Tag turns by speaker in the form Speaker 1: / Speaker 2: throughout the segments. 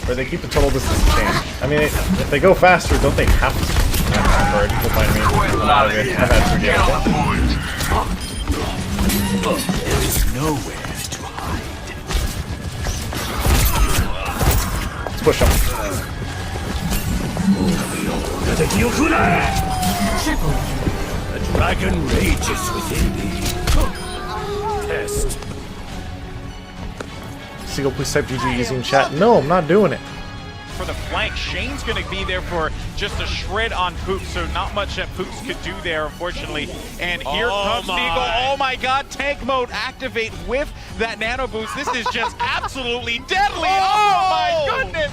Speaker 1: Or they keep the total distance the same. I mean, if they go faster, don't they have to? Bird, you'll find me. I'm out of it. I've had 3 games.
Speaker 2: There is nowhere to hide.
Speaker 1: Let's push them.
Speaker 2: The dragon rages within me. Test.
Speaker 1: Seagull, please type GG easy in chat. No, I'm not doing it.
Speaker 3: For the flank, Shane's going to be there for just a shred on Poops, so not much that Poops could do there, unfortunately. And here comes Seagull. Oh my god, tank mode activate with that nano boost. This is just absolutely deadly. Oh my goodness!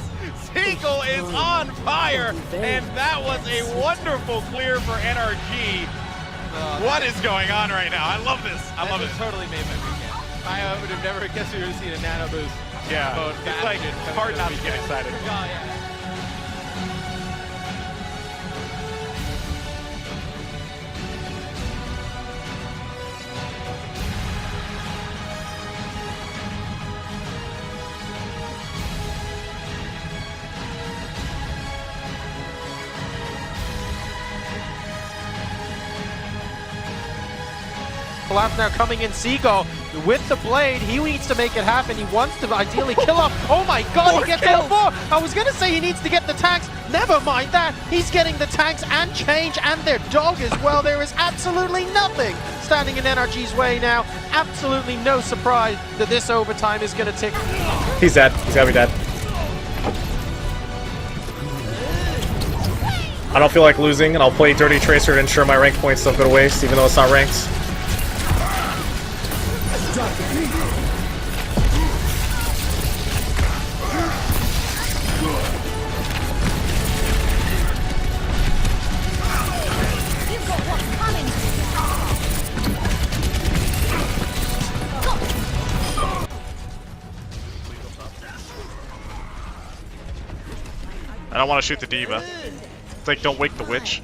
Speaker 3: Seagull is on fire, and that was a wonderful clear for NRG. What is going on right now? I love this. I love it.
Speaker 4: Totally made my weekend. I would have never guessed we would have seen a nano boost.
Speaker 3: Yeah, it's like hard not to get excited.
Speaker 4: Oh, yeah.
Speaker 5: Blast now coming in. Seagull with the blade. He needs to make it happen. He wants to ideally kill off. Oh my god, he gets all 4. I was going to say he needs to get the tanks. Never mind that. He's getting the tanks and change and their dog as well. There is absolutely nothing standing in NRG's way now. Absolutely no surprise that this overtime is going to tick.
Speaker 1: He's dead. He's gotta be dead. I don't feel like losing, and I'll play Dirty Tracer to ensure my rank points don't go to waste, even though it's not ranked.
Speaker 3: I don't want to shoot the diva. It's like, don't wake the witch.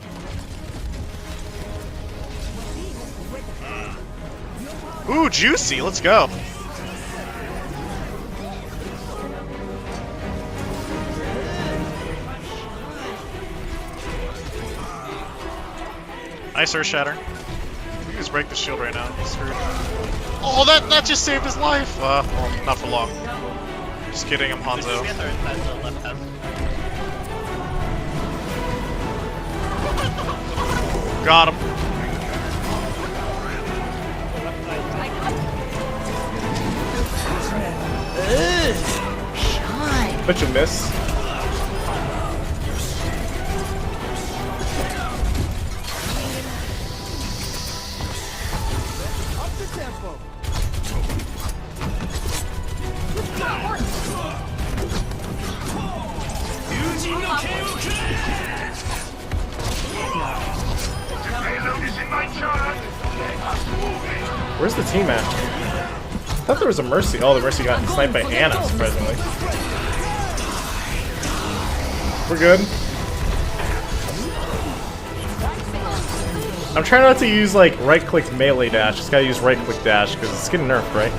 Speaker 3: Ooh, juicy. Let's go. Nice Earth Shatter. You can just break the shield right now. He's screwed. Oh, that just saved his life. Well, not for long. Just kidding, I'm Hanzo. Got him.
Speaker 1: Bet you miss. Where's the team at? I thought there was a Mercy. Oh, the Mercy got sniped by Anna, surprisingly. We're good. I'm trying not to use, like, right-click melee dash. Just gotta use right-click dash, because it's getting nerfed, right?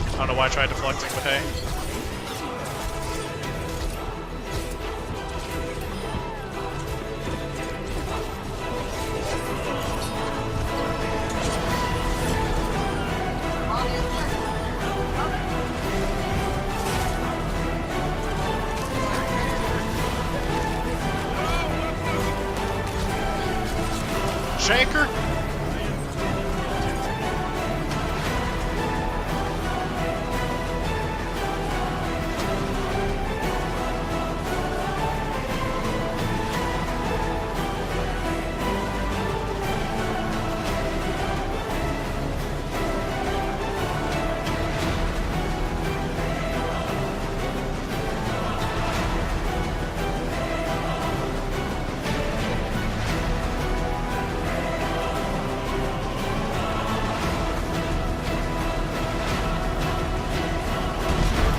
Speaker 3: I don't know why I tried deflecting, but hey. shaker.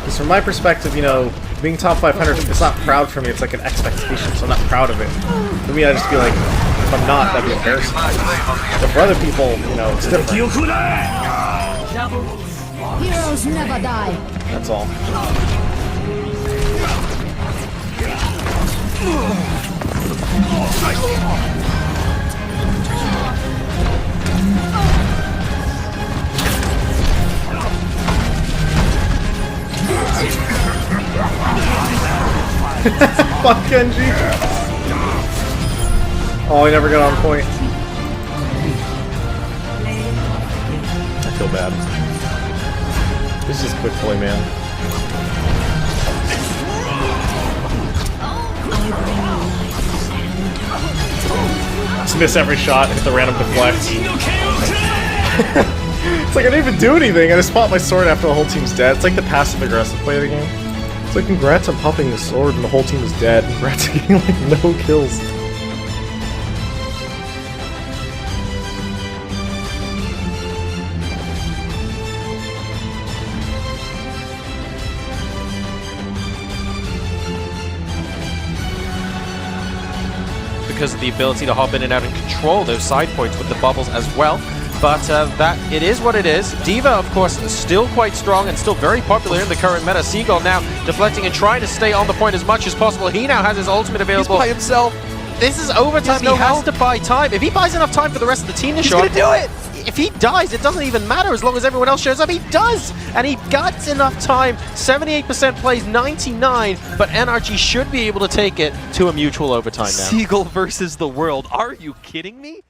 Speaker 1: Because from my perspective, you know, being top 500, it's not proud for me, it's like an expectation, so I'm not proud of it. For me, I just feel like, if I'm not, that'd be embarrassing. But for other people, you know, it's different.
Speaker 6: Heroes never die.
Speaker 1: That's all. Fuck Genji! Oh, he never got on point. I feel bad. This is quick play, man. Just miss every shot, hit the random deflect. It's like I didn't even do anything, I just popped my sword after the whole team's dead. It's like the passive-aggressive play of the game. It's like, congrats on popping the sword and the whole team is dead. Congrats on getting like no kills.
Speaker 5: Because of the ability to hop in and out and control those side points with the bubbles as well. But that it is what it is. D.Va, of course, is still quite strong and still very popular in the current meta. Seagull now deflecting and trying to stay on the point as much as possible. He now has his ultimate available.
Speaker 4: He's by himself.
Speaker 5: This is overtime. He has to buy time. If he buys enough time for the rest of the team to show up,
Speaker 4: He's gonna do it!
Speaker 5: if he dies, it doesn't even matter as long as everyone else shows up. He does! And he got enough time. 78% plays 99, but NRG should be able to take it to a mutual overtime now.
Speaker 4: Seagull versus the world. Are you kidding me?